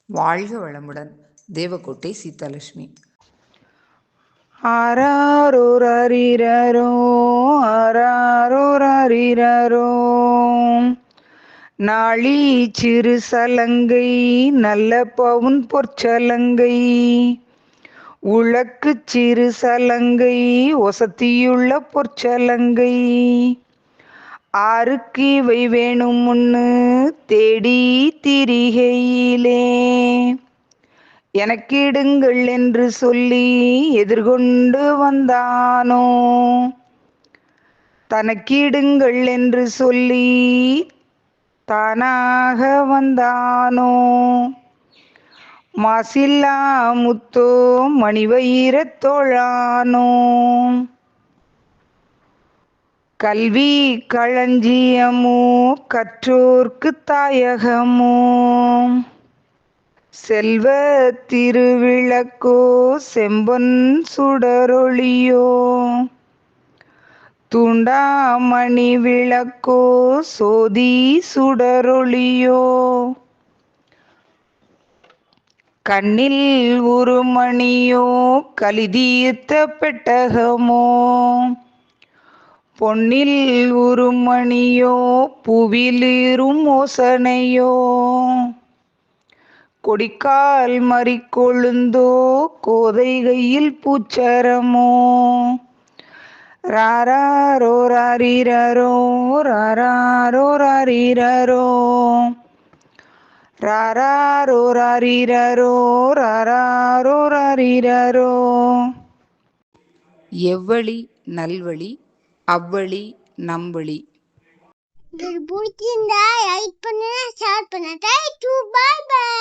வாழ்க வளமுடன். தேவக்கோட்டை சீதாலட்சுமி. ஆராரோ ஆராரோ நாளி சிறு சலங்கை நல்ல பவுன் பொற்சலங்கை உழக்கு சிறு சலங்கை ஒசத்தியுள்ள பொற்சலங்கை ஆருக்கு இவை வேணும் முன்னு தேடி திரிகையிலே எனக்கிடுங்கள் என்று சொல்லி எதிர்கொண்டு வந்தானோ தனக்கிடுங்கள் என்று சொல்லி தானாக வந்தானோ மாசில்லா முத்தோ மணிவயிரத் தோழானோ கல்வி களஞ்சியமோ கற்றோர்க்கு தாயகமோ செல்வ திருவிளக்கோ செம்பொன் சுடரொளியோ தூண்டாமணி விளக்கோ சோதி சுடரொளியோ கண்ணில் உருமணியோ கலிதீர்த்த பெட்டகமோ பொன்னில் உருமணியோ பூவிலிரும் ஓசனையோ கொடிக்கால் மறிக்கொழுந்தோ கோதைகையில் பூச்சரமோ ராரோ ராரிரோ ராரோ ராரிரோ ராரோ ராரிரோ ராரோ ராரிரோ. எவ்வழி நல்வழி, அவ்வழி நம்வழி. பிடிச்சிருந்தா லைக் பண்ணுங்க, ஷேர் பண்ணுங்க. Thank you, bye by.